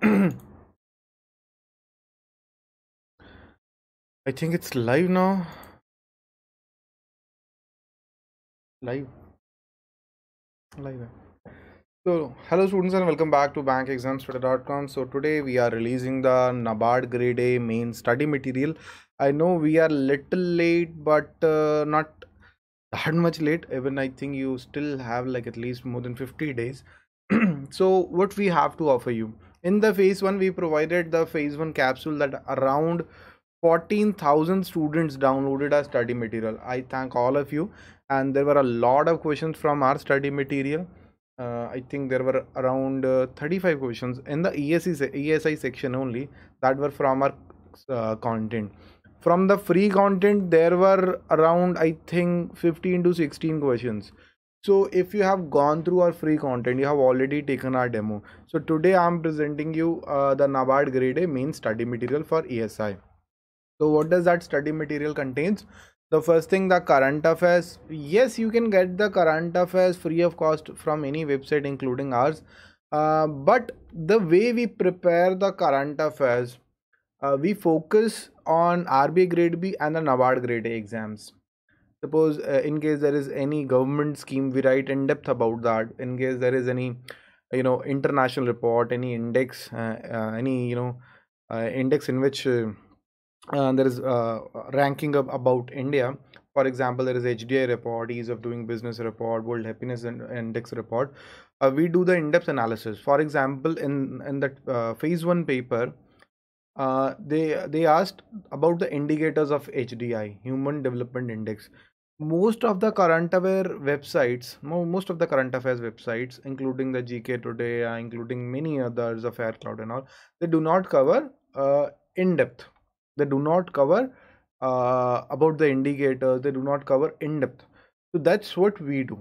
I think it's live now. Live. Live. So, hello students and welcome back to BankExamsToday.com. So, today we are releasing the NABARD Grade A Mains study material. I know we are little late, but not that much late. Even I think you still have like at least more than 50 days. So, what we have to offer you in the phase 1, we provided the phase 1 capsule that around 14,000 students downloaded our study material. I thank all of you, and there were a lot of questions from our study material. I think there were around 35 questions in the ESI section only that were from our content. From the free content, there were around I think 15 to 16 questions. So if you have gone through our free content, you have already taken our demo. So today I'm presenting you the NABARD Grade A main study material for ESI. So what does that study material contains? The first thing, the current affairs. Yes, you can get the current affairs free of cost from any website including ours. But the way we prepare the current affairs, we focus on RBI grade B and the NABARD grade A exams. Suppose in case there is any government scheme, we write in depth about that. In case there is any international report, any index, any index in which there is ranking up about India. For example, there is HDI report, ease of doing business report, World Happiness Index report. We do the in-depth analysis. For example, in that phase 1 paper, they asked about the indicators of HDI, Human Development Index. Most of the current aware websites, most of the current affairs websites, including the GK Today, including many others of Aircloud and all, they do not cover in depth. They do not cover about the indicators. They do not cover in depth. So that's what we do.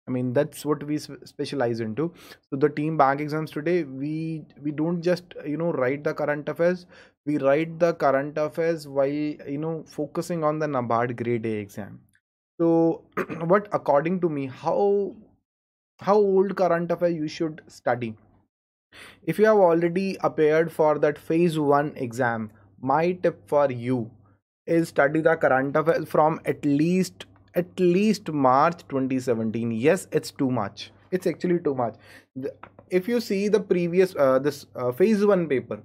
I mean, that's what we specialize into. So the team bank exams today, we don't just write the current affairs. We write the current affairs while focusing on the NABARD Grade A exam. So what according to me, how old current affair you should study? If you have already appeared for that phase 1 exam, my tip for you is study the current affairs from at least March 2017. Yes, it's too much. It's actually too much. If you see the previous this phase 1 paper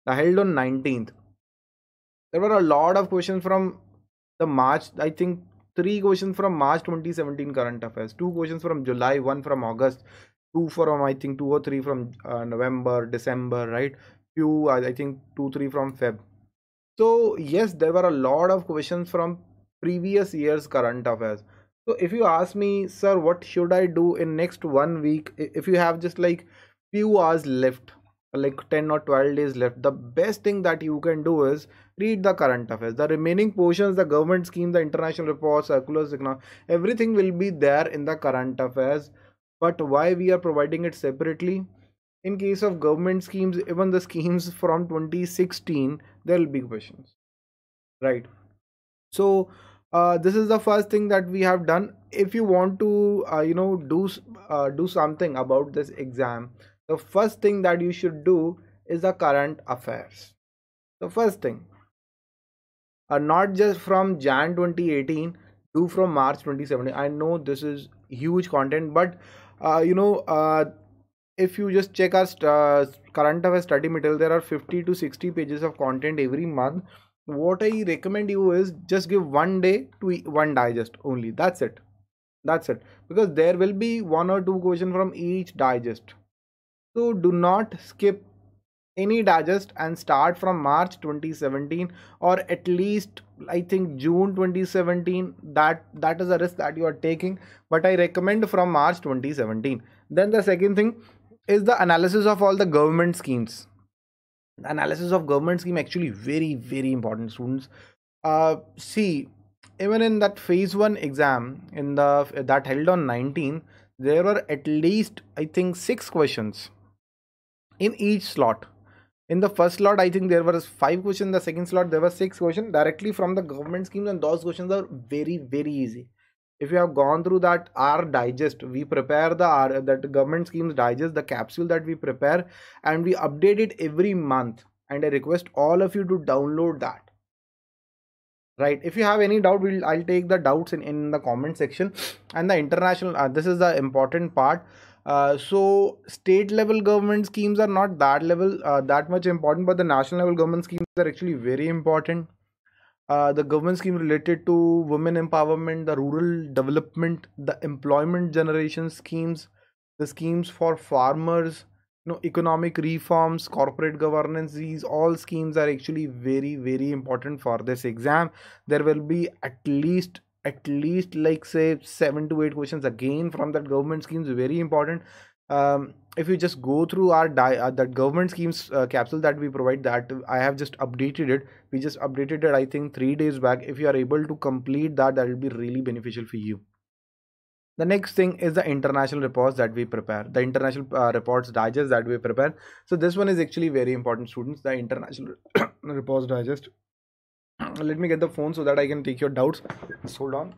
held on 19th, there were a lot of questions from the March. I think 3 questions from March 2017 current affairs, 2 questions from July, one from August, two from I think 2 or 3 from November, December, right? Few I think 2 3 from Feb. So yes, there were a lot of questions from previous year's current affairs. So if you ask me, sir, what should I do in next 1 week? If you have just like few hours left, like 10 or 12 days left, the best thing that you can do is read the current affairs. The remaining portions, the government scheme, the international reports, circulars, everything will be there in the current affairs. But why we are providing it separately? In case of government schemes, even the schemes from 2016, there will be questions, right? So this is the first thing that we have done. If you want to do something about this exam, the first thing that you should do is the current affairs. The first thing, not just from Jan 2018, do from March 2017. I know this is huge content, but if you just check our current affairs study material, there are 50 to 60 pages of content every month. What I recommend you is just give 1 day to one digest only. That's it. That's it. Because there will be 1 or 2 questions from each digest. So do not skip any digest and start from March 2017, or at least I think June 2017. That is a risk that you are taking, but I recommend from March 2017. Then the second thing is the analysis of all the government schemes. The analysis of government scheme actually very very important, students. See, even in that phase 1 exam in the that held on 19, there were at least I think 6 questions in each slot. In the first slot, I think there were 5 questions. The second slot, there were 6 questions directly from the government schemes, and those questions are very very easy. If you have gone through that, our digest, we prepare the our, that government schemes digest, the capsule that we prepare, and we update it every month. And I request all of you to download that. Right, if you have any doubt, I'll take the doubts in the comment section. And the international, this is the important part. So state level government schemes are not that much important, but the national level government schemes are actually very important. The government scheme related to women empowerment, the rural development, the employment generation schemes, the schemes for farmers, economic reforms, corporate governance. These all schemes are actually very, very important for this exam. There will be at least like say 7 to 8 questions again from that government schemes. Very important. If you just go through our that government schemes capsule that we provide, that I have just updated it. We just updated it, I think, 3 days back. If you are able to complete that, that will be really beneficial for you. The next thing is the international reports that we prepare, the international reports digest that we prepare. So this one is actually very important, students, the international reports digest. Let me get the phone so that I can take your doubts. Just hold on.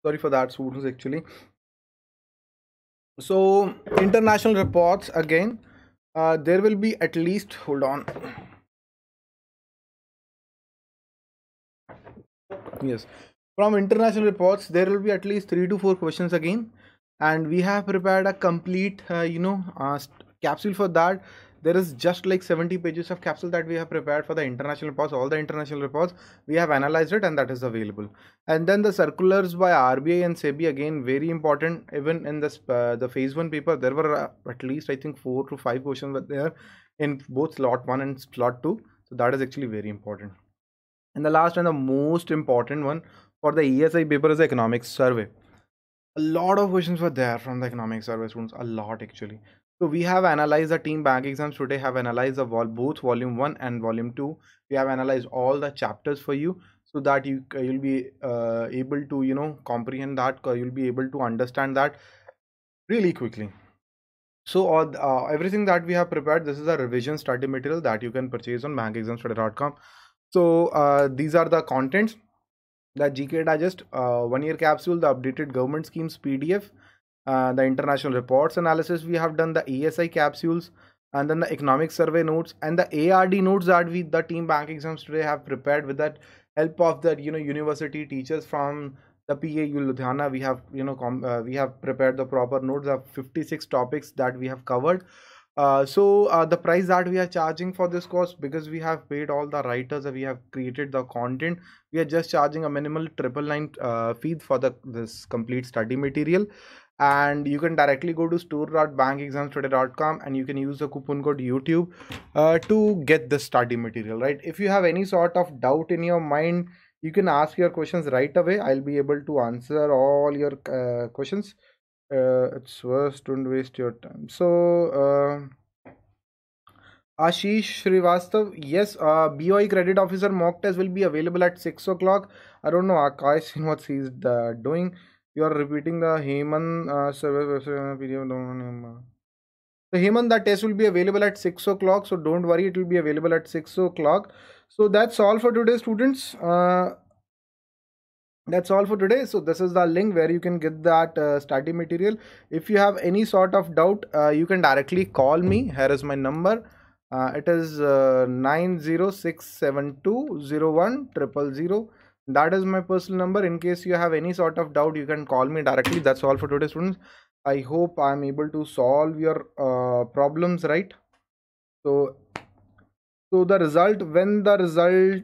Sorry for that, students, actually. So international reports again, there will be at least, hold on. Yes, from international reports, there will be at least 3 to 4 questions again, and we have prepared a complete, capsule for that. There is just like 70 pages of capsule that we have prepared for the international reports. All the international reports we have analyzed it, and that is available. And then the circulars by RBI and SEBI, again very important. Even in this the phase one paper, there were at least, I think, 4 to 5 questions were there in both slot one and slot two. So that is actually very important. And the last and the most important one for the ESI paper is the economics survey. A lot of questions were there from the economic survey, students, a lot actually. So we have analyzed, the team bank exams today have analyzed the both volume 1 and volume 2. We have analyzed all the chapters for you, so that you'll be able to comprehend that, you'll be able to understand that really quickly. So everything that we have prepared, this is a revision study material that you can purchase on bankexamstoday.com. So these are the contents: the GK Digest, 1 year capsule, the updated government schemes PDF, the international reports analysis we have done, the ESI capsules, and then the economic survey notes and the ARD notes that the team bank exams today have prepared with that help of the university teachers from the PAU Ludhiana. We have we have prepared the proper notes of 56 topics that we have covered. So the price that we are charging for this course, because we have paid all the writers and we have created the content, we are just charging a minimal 999 fee for this complete study material. And you can directly go to store.bankexamstoday.com and you can use the coupon code YouTube to get the study material. Right, if you have any sort of doubt in your mind, you can ask your questions right away. I'll be able to answer all your questions. It's worse, don't waste your time. So Ashish Srivastav, yes, BOI credit officer mock test will be available at 6 o'clock. I don't know Akash what he's doing. You are repeating the Heman survey video. So Heman, that test will be available at 6 o'clock, so don't worry, it will be available at 6 o'clock. So that's all for today, students. That's all for today. So this is the link where you can get that study material. If you have any sort of doubt, you can directly call me. Here is my number. It is 906720100. That is my personal number. In case you have any sort of doubt, you can call me directly. That's all for today, students. I hope I'm able to solve your problems, right? So the result, when the result,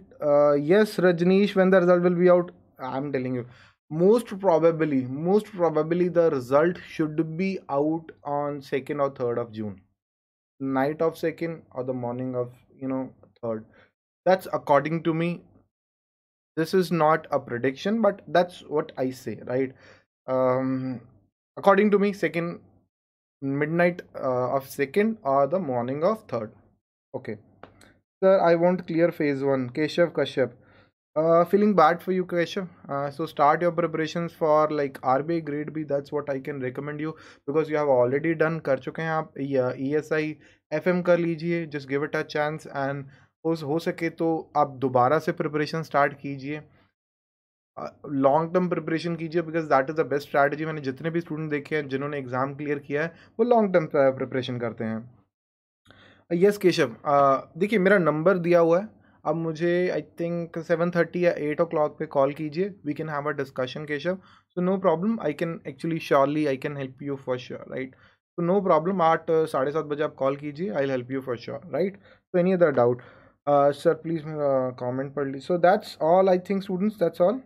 yes, Rajneesh, when the result will be out, I'm telling you, most probably the result should be out on 2nd or 3rd of June, night of 2nd or the morning of 3rd. That's according to me. This is not a prediction, but that's what I say, right? um According to me, second midnight of second or the morning of third. Okay. Sir, I want clear phase one. Keshav Kashyap. Feeling bad for you, Keshav. So start your preparations for like RBI grade B. That's what I can recommend you, because you have already done कर चुके हैं आप ESI FM कर लीजिए. Just give it a chance, and हो सके तो आप दोबारा से प्रिपरेशन स्टार्ट कीजिए. लॉन्ग टर्म प्रिपरेशन कीजिए, because that is the best strategy. मैंने जितने भी स्टूडेंट देखे हैं जिन्होंने एग्जाम क्लियर किया है, वो लॉन्ग टर्म प्रिपरेशन करते हैं. यस केशव, देखिए मेरा नंबर दिया हुआ है. अब मुझे आई थिंक 7:30 या 8 o'clock पे कॉल कीजिए. We can have a discussion Keshav. So no problem, I can actually surely I can help you for sure, right? तो नो प्रॉब्लम, 8 साढ़े 7 बजे आप कॉल कीजिए. I help you for sure, right? तो any other doubt sir please comment पढ़ ली. So that's all I think students, that's all.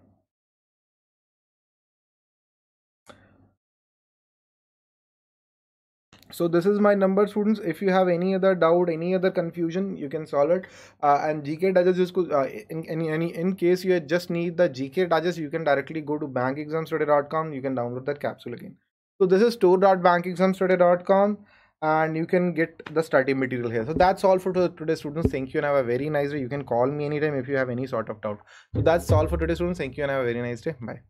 So this is my number, students. If you have any other doubt, any other confusion, you can solve it. And GK digest जिसको in case you just need the GK digest, you can directly go to bankexamstoday.com. You can download that capsule again. So this is store.bankexamstoday.com, and you can get the study material here. So that's all for today, students. Thank you and have a very nice day. You can call me anytime if you have any sort of doubt. So that's all for today, students. Thank you and have a very nice day. Bye.